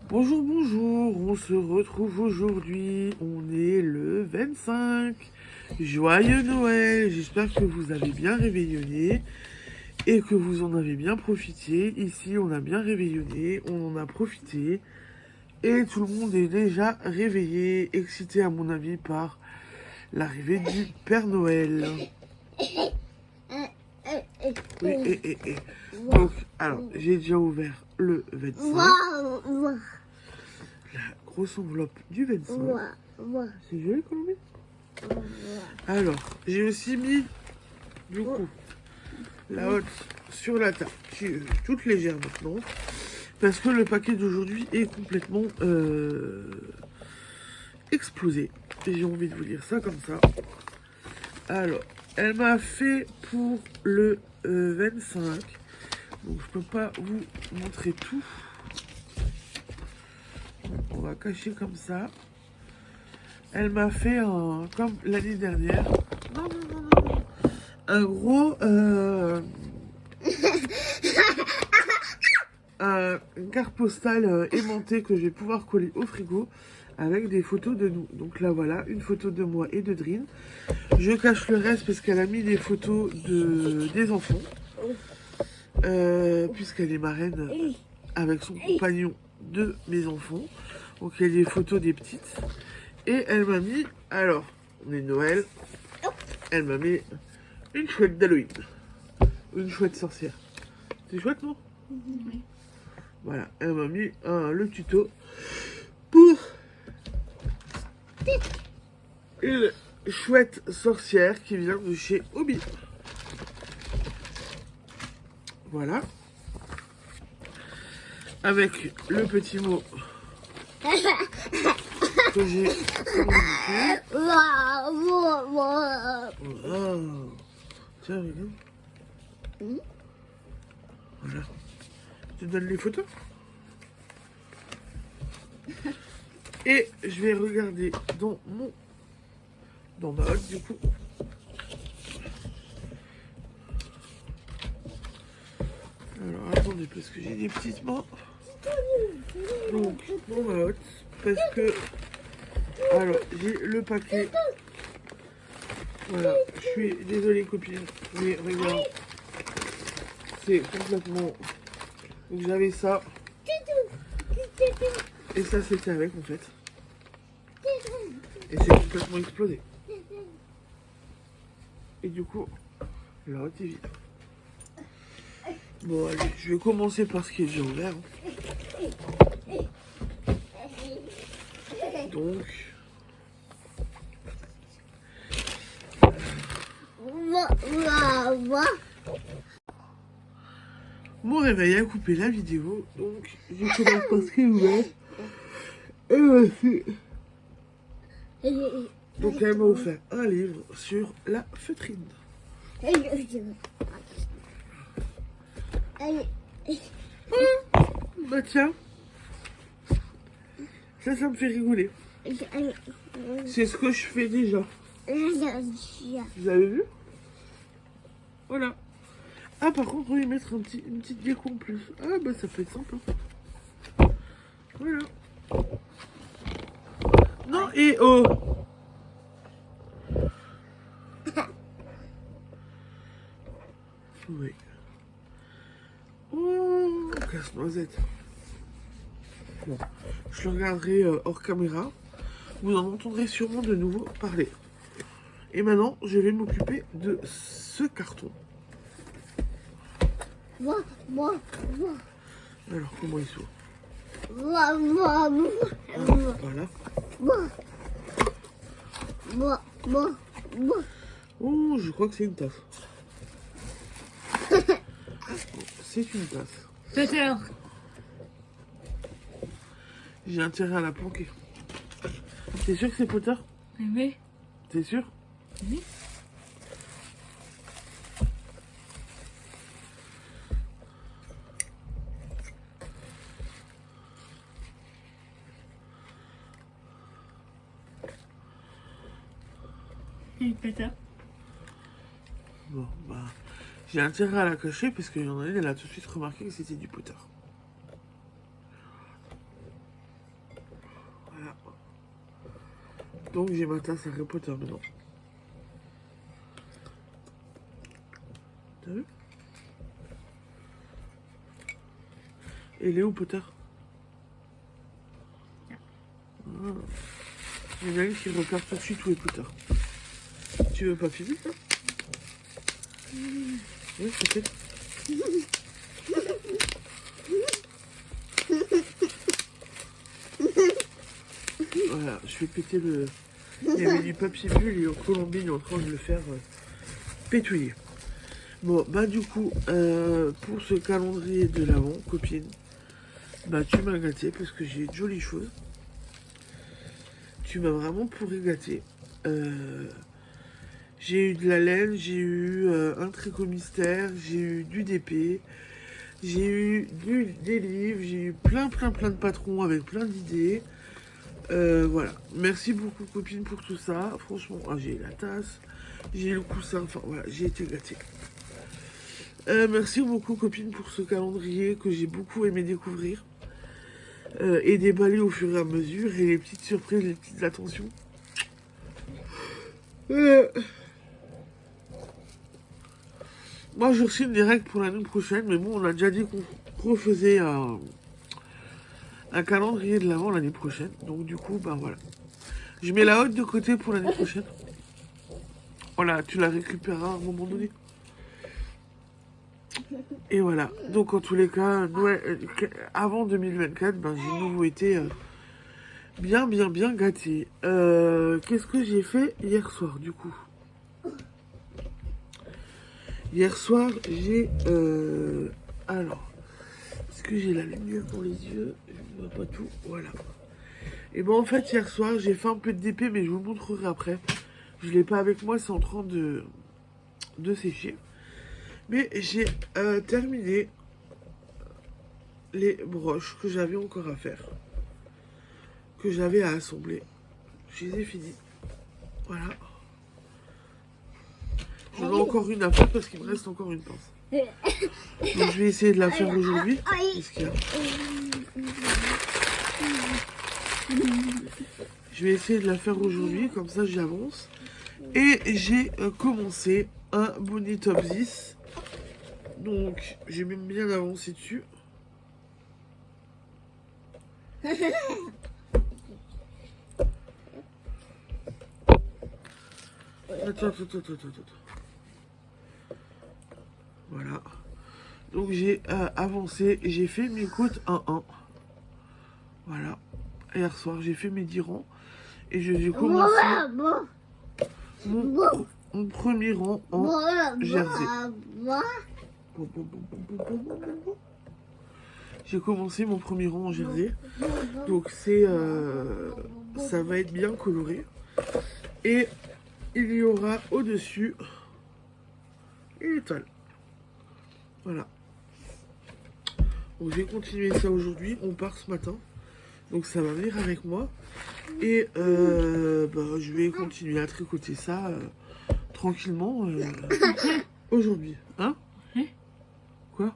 Bonjour, bonjour, on se retrouve aujourd'hui, on est le 25. Joyeux Noël, j'espère que vous avez bien réveillonné et que vous en avez bien profité. Ici, on a bien réveillonné, on en a profité et tout le monde est déjà réveillé, excité à mon avis par l'arrivée du Père Noël. Oui, et. Donc, alors, j'ai déjà ouvert le 25. La grosse enveloppe du 25. C'est joli, Colombie. Alors, j'ai aussi mis, du coup, la hotte sur la table, qui est toute légère maintenant, parce que le paquet d'aujourd'hui est complètement explosé. Et j'ai envie de vous dire ça comme ça. Alors, elle m'a fait pour le 25. Donc, je peux pas vous montrer tout. On va cacher comme ça. Elle m'a fait un, comme l'année dernière. Non. Un gros une carte postale aimantée que je vais pouvoir coller au frigo avec des photos de nous. Donc là voilà, une photo de moi et de Drin. Je cache le reste parce qu'elle a mis des photos des enfants. Puisqu'elle est marraine avec son compagnon de mes enfants. Donc il y a des photos des petites. Et elle m'a mis, alors, on est Noël, elle m'a mis une chouette d'Halloween. Une chouette sorcière. C'est chouette, non? Oui. Voilà, elle m'a mis le tuto pour une chouette sorcière qui vient de chez Obi. Voilà. Avec le petit mot que j'ai sur Tiens, regarde. Voilà. Je te donne les photos. Et je vais regarder dans ma hotte du coup. Alors attendez parce que j'ai des petites mains. Donc dans ma hotte parce que alors j'ai le paquet. Voilà, je suis désolée copine, mais regarde, c'est complètement. Donc j'avais ça. Et ça c'était avec en fait. Et c'est complètement explosé. Et du coup, la hotte est vide. Bon allez, je vais commencer par ce qui est déjà ouvert. Donc. Mon réveil a coupé la vidéo, donc je commence par ce qui est ouvert. Et voici. Donc elle m'a offert un livre sur la feutrine. Bah tiens, ça me fait rigoler. C'est ce que je fais déjà. Vous avez vu? Voilà. Ah par contre, on va y mettre une petite déco en plus. Ah bah ça peut être sympa. Voilà. Non et oh. Oui. Oh, casse-noisette. Bon, je le regarderai hors caméra. Vous en entendrez sûrement de nouveau parler. Et maintenant, je vais m'occuper de ce carton. Alors, comment il s'ouvre? Voilà. Oh, je crois que c'est une tasse. C'est une tasse. Peter. J'ai intérêt à la planquer. T'es sûr que c'est Potter? Oui. T'es sûr? Oui. Et Peter. Bon, bah, j'ai intérêt à la cacher parce qu'il y en a une, elle a tout de suite remarqué que c'était du Potter. Donc j'ai ma tasse Harry Potter maintenant. T'as vu? Et Léo Potter. Ah. Il y en a une qui repère tout de suite où est Potter. Tu veux pas filmer ça? Oui, peut-être. Voilà, je vais péter le... Il y avait du papier bulle et en Colombie, il est en train de le faire pétouiller. Bon, bah du coup, pour ce calendrier de l'Avent, copine, bah tu m'as gâté parce que j'ai de jolies choses. Tu m'as vraiment pourri gâté. J'ai eu de la laine, j'ai eu un tricot mystère, j'ai eu du DP, j'ai eu des livres, j'ai eu plein de patrons avec plein d'idées. Voilà. Merci beaucoup, copine, pour tout ça. Franchement, j'ai la tasse, j'ai le coussin, enfin voilà, j'ai été gâtée. Merci beaucoup, copine, pour ce calendrier que j'ai beaucoup aimé découvrir. Et déballer au fur et à mesure, et les petites surprises, les petites attentions. Moi, je signe des règles pour l'année prochaine, mais bon, on a déjà dit qu'on refaisait un calendrier de l'Avent l'année prochaine. Donc, du coup, ben voilà. Je mets la hotte de côté pour l'année prochaine. Voilà, tu la récupéreras à un moment donné. Et voilà. Donc, en tous les cas, Noël, avant 2024, ben, j'ai de nouveau été bien gâtée. Qu'est-ce que j'ai fait hier soir, du coup? Hier soir, j'ai... alors, est-ce que j'ai la lumière dans les yeux? Je ne vois pas tout. Voilà. Et bon, en fait, hier soir, j'ai fait un peu de DP, mais je vous le montrerai après. Je ne l'ai pas avec moi, c'est en train de sécher. Mais j'ai terminé les broches que j'avais encore à faire. Que j'avais à assembler. Je les ai finis. Voilà. J'en ai encore une à faire parce qu'il me reste encore une pince. Donc je vais essayer de la faire aujourd'hui. Qu'est-ce qu'il y a? Je vais essayer de la faire aujourd'hui, comme ça j'avance. Et j'ai commencé un bonnet top 10. Donc j'ai même bien avancé dessus. Attends. Voilà. Donc j'ai avancé et j'ai fait mes côtes 1-1. Voilà. Hier soir, j'ai fait mes 10 rangs. Et j'ai commencé mon premier rang en jersey. J'ai commencé mon premier rang en jersey. Donc c'est ça va être bien coloré. Et il y aura au-dessus une étoile. Voilà. Donc je vais continuer ça aujourd'hui. On part ce matin. Donc ça va venir avec moi. Et je vais continuer à tricoter ça tranquillement aujourd'hui. Hein? Quoi?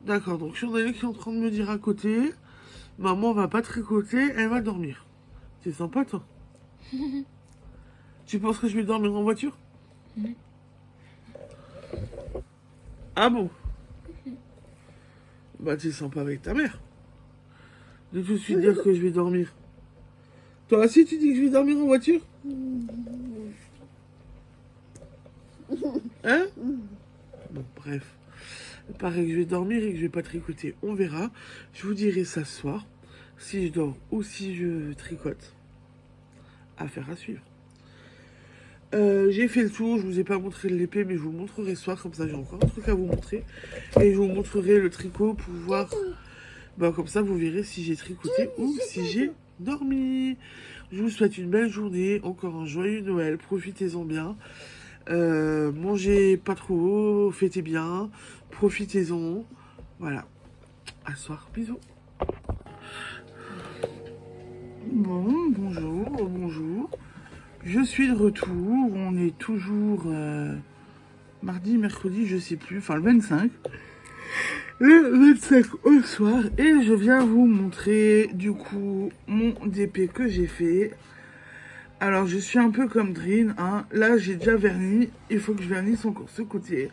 D'accord, donc si on a qui est en train de me dire à côté, maman va pas tricoter, elle va dormir. C'est sympa, toi. Tu penses que je vais dormir en voiture? Ah bon? Bah t'es sympa avec ta mère. De tout de suite dire que je vais dormir. Toi aussi tu dis que je vais dormir en voiture? Hein? Bon, bref. Il paraît que je vais dormir et que je vais pas tricoter. On verra. Je vous dirai ça ce soir. Si je dors ou si je tricote. Affaire à suivre. J'ai fait le tour. Je vous ai pas montré l'épée, mais je vous montrerai ce soir. Comme ça, j'ai encore un truc à vous montrer. Et je vous montrerai le tricot pour voir. Bah, comme ça, vous verrez si j'ai tricoté ou si j'ai dormi. Je vous souhaite une belle journée. Encore un joyeux Noël. Profitez-en bien. Mangez pas trop, fêtez bien, profitez-en. Voilà. À ce soir, bisous. Bon, bonjour. Je suis de retour. On est toujours mardi, mercredi, je sais plus. Enfin, le 25. le 25 au soir et je viens vous montrer du coup mon DP que j'ai fait. Alors je suis un peu comme Drin, hein. Là j'ai déjà verni, il faut que je vernisse encore ce côté.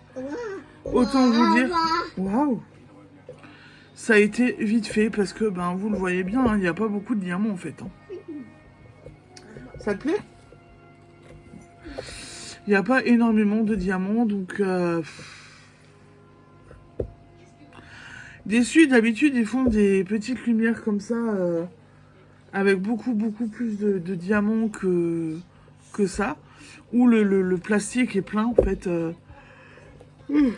Autant vous dire, waouh, ça a été vite fait parce que ben vous le voyez bien, il n'y a pas beaucoup de diamants en fait. Hein. Ça te plaît? Il n'y a pas énormément de diamants donc... Déçu, d'habitude ils font des petites lumières comme ça avec beaucoup plus de diamants que ça. Où le plastique est plein en fait. Où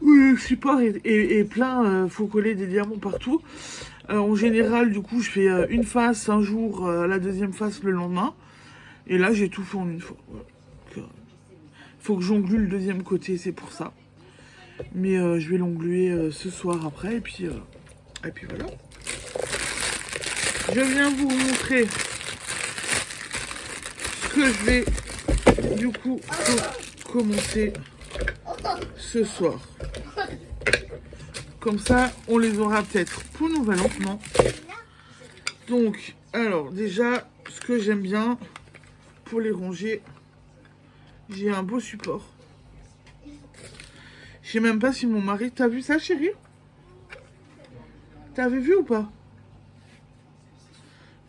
le support est plein, faut coller des diamants partout. En général du coup je fais une face un jour, la deuxième face le lendemain. Et là j'ai tout fait en une fois. Voilà. Faut que j'onglue le deuxième côté, c'est pour ça. Mais je vais l'ongluer ce soir après et puis voilà. Je viens vous montrer ce que je vais du coup commencer ce soir. Comme ça, on les aura peut-être pour Nouvel An. Non. Donc, alors déjà, ce que j'aime bien pour les ranger, j'ai un beau support. Je sais même pas si mon mari... T'as vu ça, chérie? T'avais vu ou pas?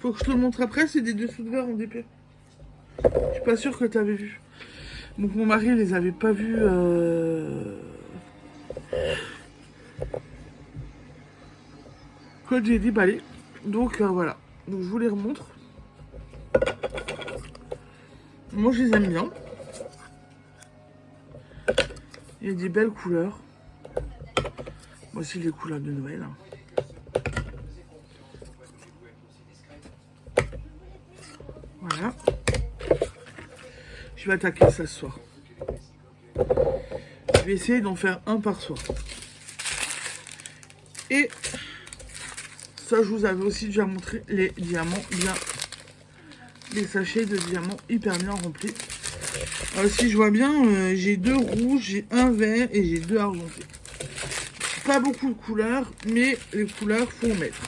Faut que je te le montre après, c'est des dessous de verre en DP. Je suis pas sûre que t'avais vu. Donc mon mari les avait pas vus... quand j'ai déballé. Donc voilà. Donc je vous les remontre. Moi je les aime bien. Il y a des belles couleurs. Voici les couleurs de Noël. Voilà. Je vais attaquer ça ce soir. Je vais essayer d'en faire un par soir. Et ça, je vous avais aussi déjà montré les diamants bien. Les sachets de diamants hyper bien remplis. Alors, si je vois bien, j'ai 2 rouges, j'ai 1 vert et j'ai 2 argentés. Pas beaucoup de couleurs, mais les couleurs, faut en mettre.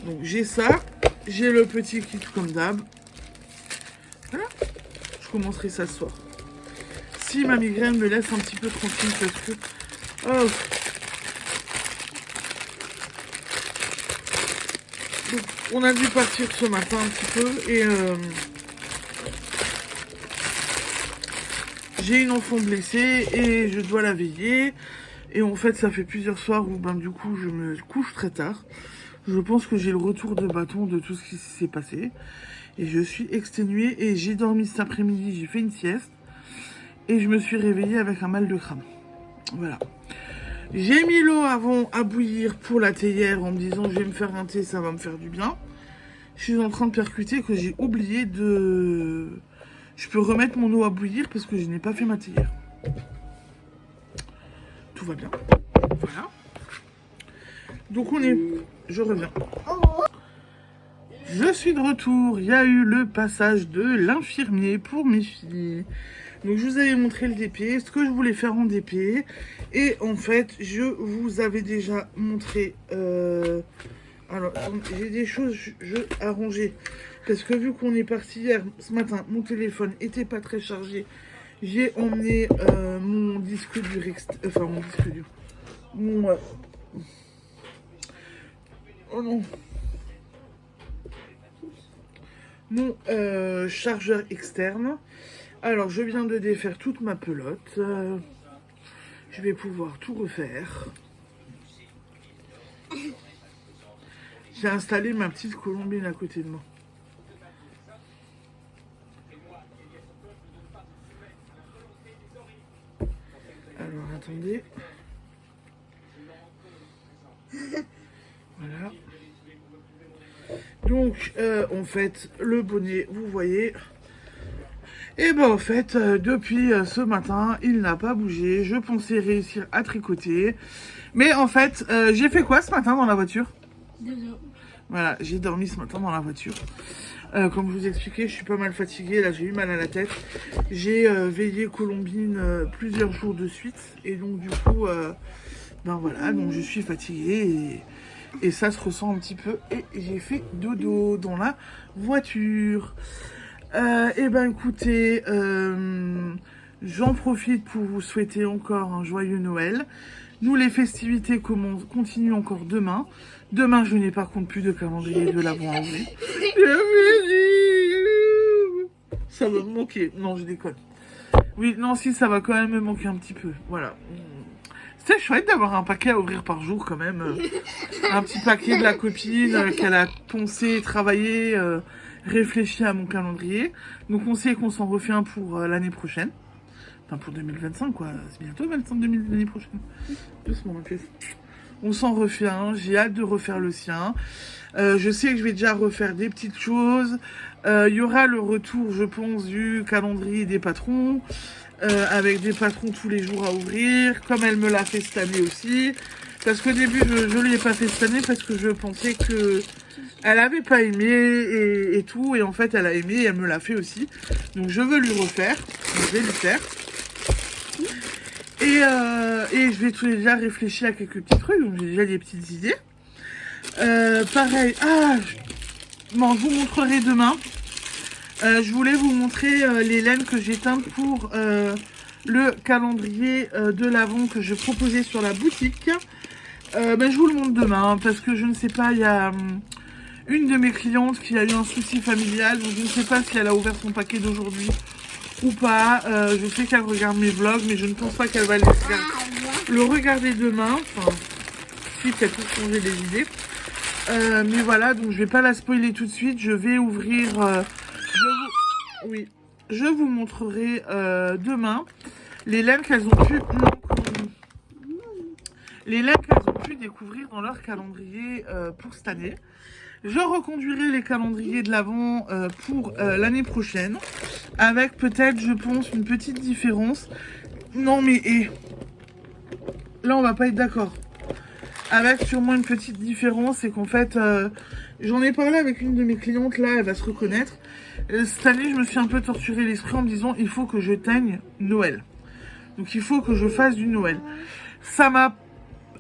Donc j'ai ça. J'ai le petit kit comme d'hab. Voilà. Je commencerai ça ce soir. Si ma migraine me laisse un petit peu tranquille parce que... Oh. Donc, on a dû partir ce matin un petit peu et... j'ai une enfant blessée et je dois la veiller. Et en fait, ça fait plusieurs soirs où ben, du coup, je me couche très tard. Je pense que j'ai le retour de bâton de tout ce qui s'est passé. Et je suis exténuée et j'ai dormi cet après-midi, j'ai fait une sieste. Et je me suis réveillée avec un mal de crâne. Voilà. J'ai mis l'eau avant à bouillir pour la théière en me disant je vais me faire un thé, ça va me faire du bien. Je suis en train de percuter que j'ai oublié de... Je peux remettre mon eau à bouillir parce que je n'ai pas fait ma théière. Tout va bien. Voilà. Donc on est... Je reviens. Je suis de retour. Il y a eu le passage de l'infirmier pour mes filles. Donc je vous avais montré le DP, ce que je voulais faire en DP. Et en fait, je vous avais déjà montré... Alors, j'ai des choses à ranger. Parce que vu qu'on est parti hier, ce matin, mon téléphone était pas très chargé. J'ai emmené mon disque dur... Enfin, mon disque dur. Mon... Oh non. Mon chargeur externe. Alors, je viens de défaire toute ma pelote. Je vais pouvoir tout refaire. J'ai installé ma petite colombine à côté de moi. Alors, attendez. Voilà. Donc, en fait, le bonnet, vous voyez. Et ben, en fait, depuis ce matin, il n'a pas bougé. Je pensais réussir à tricoter. Mais en fait, j'ai fait quoi ce matin dans la voiture? Voilà, j'ai dormi ce matin dans la voiture. Comme je vous expliquais, je suis pas mal fatiguée. Là, j'ai eu mal à la tête. J'ai veillé Colombine plusieurs jours de suite. Et donc, du coup, Ben voilà, donc je suis fatiguée et ça se ressent un petit peu. Et j'ai fait dodo dans la voiture. Et ben écoutez, j'en profite pour vous souhaiter encore un joyeux Noël. Nous, les festivités continuent encore demain. Demain, je n'ai par contre plus de calendrier de l'Avent à ouvrir. Ça va me manquer. Non, je déconne. Oui, non, si, ça va quand même me manquer un petit peu. Voilà. C'est chouette d'avoir un paquet à ouvrir par jour quand même. Un petit paquet de la copine qu'elle a poncé, travaillé, réfléchi à mon calendrier. Donc on sait qu'on s'en refait un pour l'année prochaine. Enfin pour 2025 quoi. C'est bientôt 25 l'année prochaine. Doucement ma pièce. On s'en refait un. J'ai hâte de refaire le sien. Je sais que je vais déjà refaire des petites choses. Il y aura le retour, je pense, du calendrier des patrons. Avec des patrons tous les jours à ouvrir, comme elle me l'a fait cette année aussi. Parce qu'au début, je ne l'ai pas fait cette année parce que je pensais que elle avait pas aimé et tout. Et en fait, elle a aimé et elle me l'a fait aussi. Donc, je veux lui refaire. Je vais lui faire. Et je vais déjà réfléchir à quelques petits trucs. Donc, j'ai déjà des petites idées. Pareil. Bon, je vous montrerai demain. Je voulais vous montrer les laines que j'ai teintes pour le calendrier de l'Avent que je proposais sur la boutique. Je vous le montre demain hein, parce que je ne sais pas, il y a une de mes clientes qui a eu un souci familial. Donc je ne sais pas si elle a ouvert son paquet d'aujourd'hui ou pas. Je sais qu'elle regarde mes vlogs mais je ne pense pas qu'elle va le regarder demain. Enfin, si, elle peut changer les idées. Mais voilà, donc je vais pas la spoiler tout de suite. Je vais ouvrir... je vous montrerai demain les laines qu'elles ont pu découvrir dans leur calendrier pour cette année. Je reconduirai les calendriers de l'Avent pour l'année prochaine avec peut-être, je pense, une petite différence. Non mais là on va pas être d'accord. Avec sûrement une petite différence, c'est qu'en fait, j'en ai parlé avec une de mes clientes, là, elle va se reconnaître. Cette année, je me suis un peu torturé l'esprit en me disant, il faut que je teigne Noël. Donc, il faut que je fasse du Noël. Ça m'a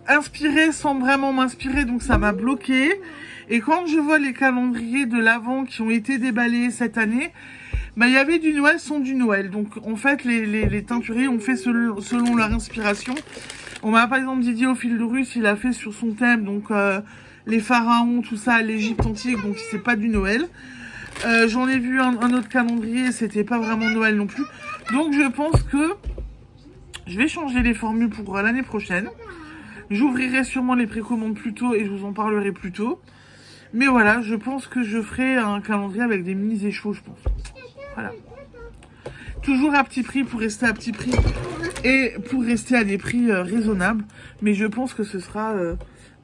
inspiré sans vraiment m'inspirer, donc ça m'a bloqué. Et quand je vois les calendriers de l'Avent qui ont été déballés cette année, il y avait du Noël sans du Noël. Donc, en fait, les teinturiers ont fait selon leur inspiration. On m'a par exemple Didier au fil de russe, il a fait sur son thème, donc les pharaons, tout ça, l'Égypte antique, donc c'est pas du Noël. J'en ai vu un autre calendrier, c'était pas vraiment Noël non plus. Donc je pense que je vais changer les formules pour l'année prochaine. J'ouvrirai sûrement les précommandes plus tôt et je vous en parlerai plus tôt. Mais voilà, je pense que je ferai un calendrier avec des mini échos, je pense. Voilà. Toujours à petit prix pour rester à petit prix et pour rester à des prix raisonnables. Mais je pense que ce sera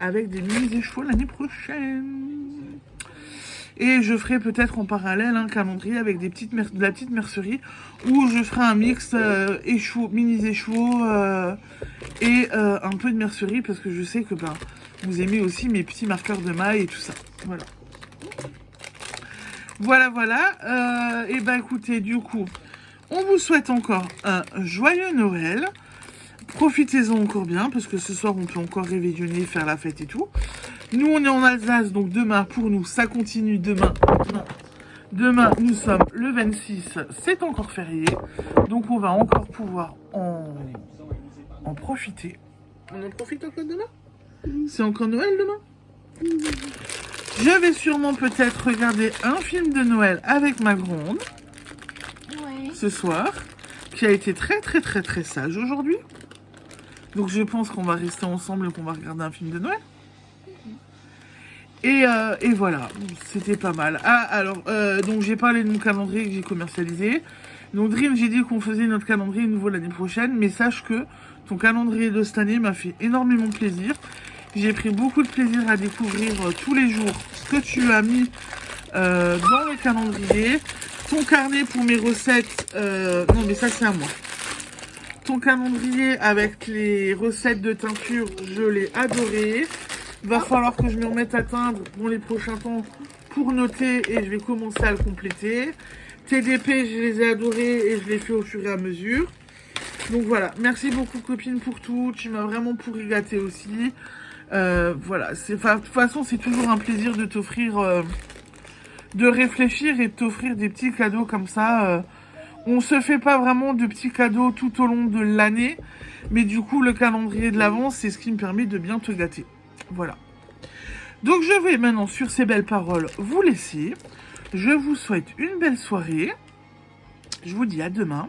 avec des mini échos l'année prochaine. Et je ferai peut-être en parallèle un calendrier avec de la petite mercerie où je ferai un mix mini échos et un peu de mercerie parce que je sais que vous aimez aussi mes petits marqueurs de maille et tout ça. Voilà. Et écoutez, du coup, on vous souhaite encore un joyeux Noël. Profitez-en encore bien, parce que ce soir, on peut encore réveillonner, faire la fête et tout. Nous, on est en Alsace, donc demain, pour nous, ça continue. Demain, nous sommes le 26, c'est encore férié. Donc, on va encore pouvoir en profiter. On en profite encore demain? C'est encore Noël demain? Je vais sûrement peut-être regarder un film de Noël avec ma grande. Ce soir, qui a été très sage aujourd'hui. Donc je pense qu'on va rester ensemble et qu'on va regarder un film de Noël. Et voilà, c'était pas mal. Donc j'ai parlé de mon calendrier que j'ai commercialisé. Donc Dream, j'ai dit qu'on faisait notre calendrier nouveau l'année prochaine. Mais sache que ton calendrier de cette année m'a fait énormément plaisir. J'ai pris beaucoup de plaisir à découvrir tous les jours ce que tu as mis dans le calendrier. Ton carnet pour mes recettes, non mais ça c'est à moi. Ton calendrier avec les recettes de teinture, je l'ai adoré. Va falloir que je me remette à teindre dans les prochains temps pour noter et je vais commencer à le compléter. TDP, je les ai adorés et je les fais au fur et à mesure. Donc voilà, merci beaucoup copine pour tout, tu m'as vraiment pourri gâté aussi. Voilà, de toute façon c'est toujours un plaisir de t'offrir, de réfléchir et de t'offrir des petits cadeaux comme ça. On se fait pas vraiment de petits cadeaux tout au long de l'année, mais du coup le calendrier de l'Avent c'est ce qui me permet de bien te gâter. Voilà. Donc je vais maintenant sur ces belles paroles vous laisser. Je vous souhaite une belle soirée. Je vous dis à demain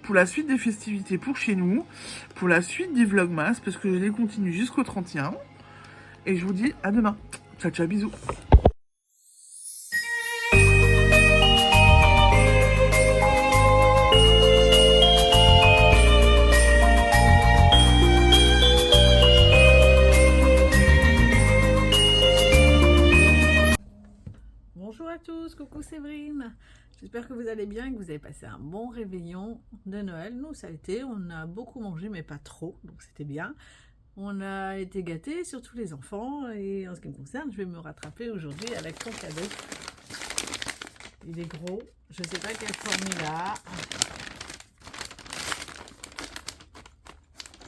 pour la suite des festivités pour chez nous, pour la suite des vlogmas, parce que je les continue jusqu'au 31. Et je vous dis à demain. Ciao, ciao, bisous. Bonjour à tous, coucou Séverine. J'espère que vous allez bien et que vous avez passé un bon réveillon de Noël. Nous, ça a été, on a beaucoup mangé, mais pas trop, donc c'était bien. On a été gâtés, surtout les enfants, et en ce qui me concerne, je vais me rattraper aujourd'hui avec ton cadeau. Il est gros, je ne sais pas quelle forme il a.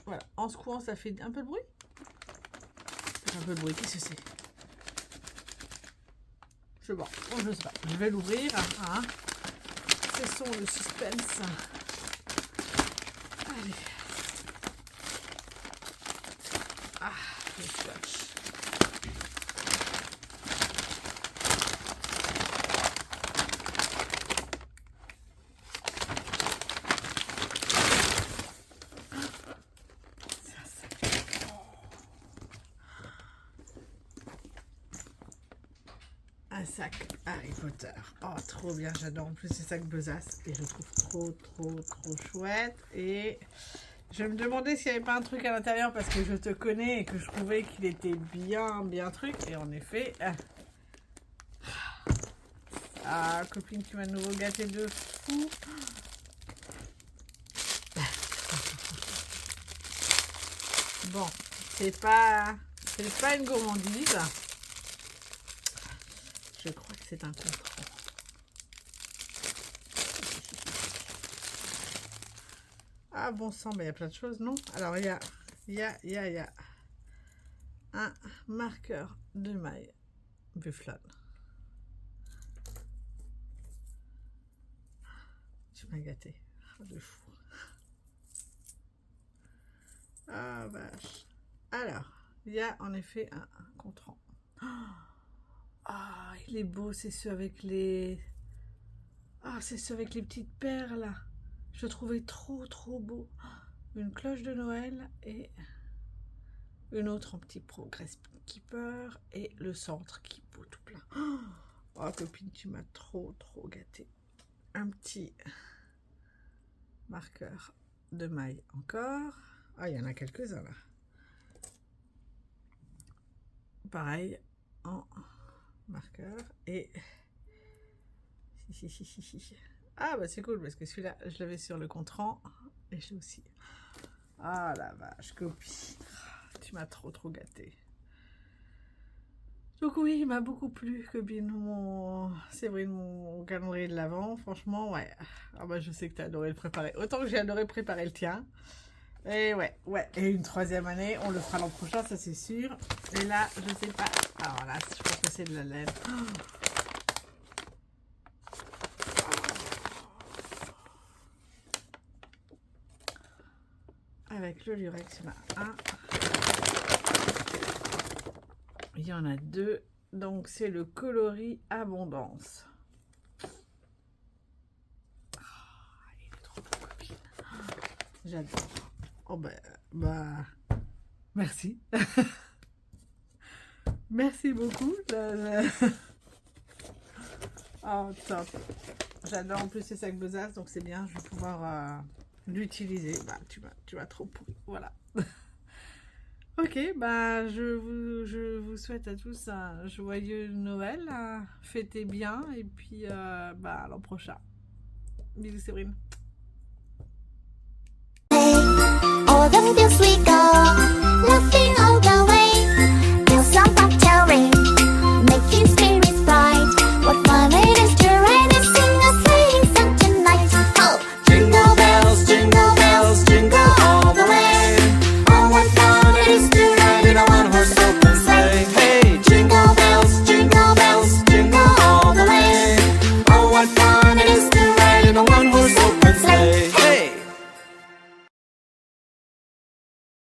Voilà, en secouant, ça fait un peu de bruit. Un peu de bruit, qu'est-ce que c'est? Je sais pas, je sais pas. Je vais l'ouvrir. Hein. Cessons le suspense. Allez. Ah, le scotch. Un sac Harry Potter. Oh, trop bien, j'adore. En plus, c'est sac besace et je trouve trop chouette. Et je me demandais s'il n'y avait pas un truc à l'intérieur parce que je te connais et que je trouvais qu'il était bien truc. Et en effet, copine, tu m'as de nouveau gâté de fou. Bon, c'est pas une gourmandise. Je crois que c'est un contrat. Ah bon sang, mais il y a plein de choses, non? Alors il y a un marqueur de maille Bufflon. Tu m'as gâté. De fou. Ah vache. Alors, il y a en effet un contrat. Ah, il est beau, c'est ceux avec les... Ah, c'est ceux avec les petites perles. Je le trouvais trop beau. Une cloche de Noël et une autre en petit progress keeper et le centre qui est beau tout plein. Oh, copine, tu m'as trop gâté. Un petit marqueur de maille encore. Ah, il y en a quelques-uns là. Pareil, en marqueur et ah bah c'est cool parce que celui-là je l'avais sur le contrant et j'ai aussi ah la vache copine, tu m'as trop gâté. Donc oui, il m'a beaucoup plu copine, Séverine, mon calendrier de l'Avent, franchement ouais. Ah bah je sais que tu as adoré le préparer autant que j'ai adoré préparer le tien. Et ouais, et une troisième année, on le fera l'an prochain, ça c'est sûr. Et là, je sais pas. Alors là, je pense que c'est de la laine. Avec le lurex, il y en a un. Il y en a deux. Donc c'est le coloris Abondance. Il est trop beau, copine. J'adore. Oh bah merci. Merci beaucoup. Oh top. J'adore en plus ces sacs besaces, donc c'est bien, je vais pouvoir l'utiliser. Bah tu m'as trop pourri. Voilà. Ok, bah je vous souhaite à tous un joyeux Noël. Fêtez bien et puis bah à l'an prochain. Bisous Séverine. All the bills we go